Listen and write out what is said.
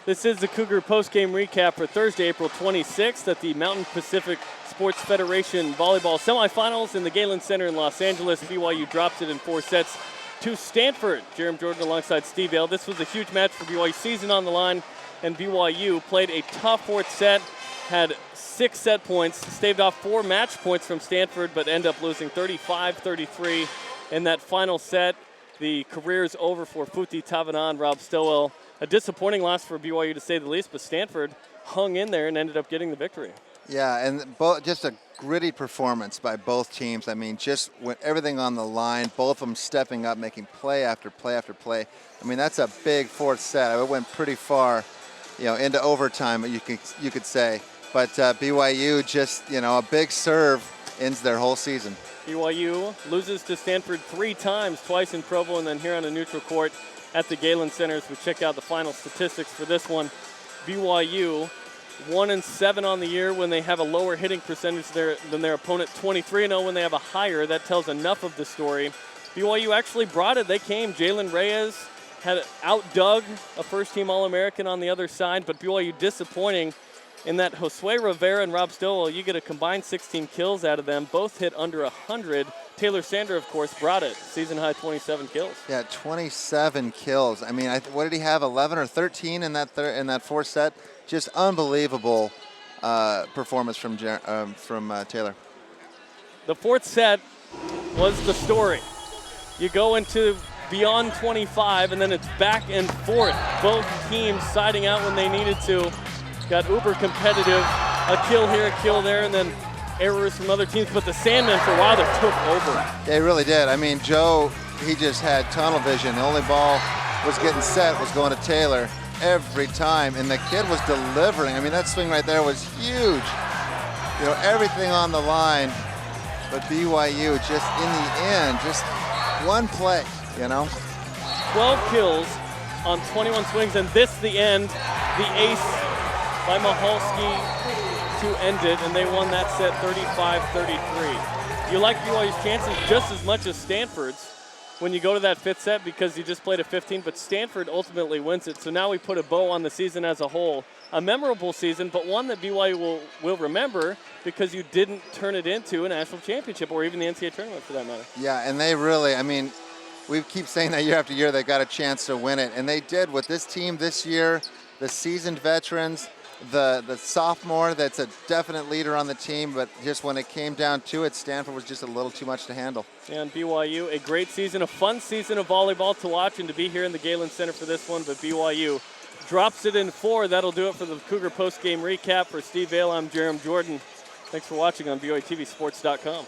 This is the Cougar postgame recap for Thursday, April 26th at the Mountain Pacific Sports Federation Volleyball Semifinals in the Galen Center in Los Angeles. BYU drops it in 4 sets to Stanford. Jarom Jordan alongside Steve Vail. This was a huge match for BYU, season on the line, and BYU played a tough 4th set, had 6 set points, staved off 4 match points from Stanford, but ended up losing 35-33 in that final set. The career is over for Futi Tavanan, Rob Stowell. A disappointing loss for BYU to say the least, but Stanford hung in there and ended up getting the victory. Yeah, and just a gritty performance by both teams. I mean, just with everything on the line, both of them stepping up, making play after play after play. I mean, that's a big 4th set. It went pretty far, into overtime, you could say. But BYU just, a big serve ends their whole season. BYU loses to Stanford 3 times, twice in Provo and then here on a neutral court at the Galen Center. As we check out the final statistics for this one, BYU 1-7 on the year when they have a lower hitting percentage than their opponent, 23-0 when they have a higher. That tells enough of the story. BYU actually brought it. They came. Jalen Reyes had outdug a first-team All-American on the other side, but BYU disappointing in that Josue Rivera and Rob Stowell, you get a combined 16 kills out of them. Both hit under 100. Taylor Sander, of course, brought it. Season-high 27 kills. Yeah, 27 kills. I mean, what did he have, 11 or 13 in that 4th set? Just unbelievable performance from Taylor. The 4th set was the story. You go into beyond 25, and then it's back and forth. Both teams siding out when they needed to. Got uber competitive. A kill here, a kill there, and then errors from other teams. But the Sandmen, for a while, they took over. They really did. I mean, Joe, he just had tunnel vision. The only ball was getting set was going to Taylor every time, and the kid was delivering. I mean, that swing right there was huge. Everything on the line, but BYU just in the end, just one play, 12 kills on 21 swings, and this the end, the ace by Mahalski to end it, and they won that set 35-33. You like BYU's chances just as much as Stanford's when you go to that 5th set because you just played a 15, but Stanford ultimately wins it. So now we put a bow on the season as a whole. A memorable season, but one that BYU will remember because you didn't turn it into a national championship or even the NCAA tournament for that matter. Yeah, and they really, I mean, we keep saying that year after year they got a chance to win it, and they did with this team this year, the seasoned veterans, the sophomore that's a definite leader on the team, but just when it came down to it, Stanford was just a little too much to handle. And BYU, a great season, a fun season of volleyball to watch and to be here in the Galen Center for this one, but BYU drops it in 4. That'll do it for the Cougar postgame recap. For Steve Vail, I'm Jarom Jordan. Thanks for watching on BYUtv Sports.com.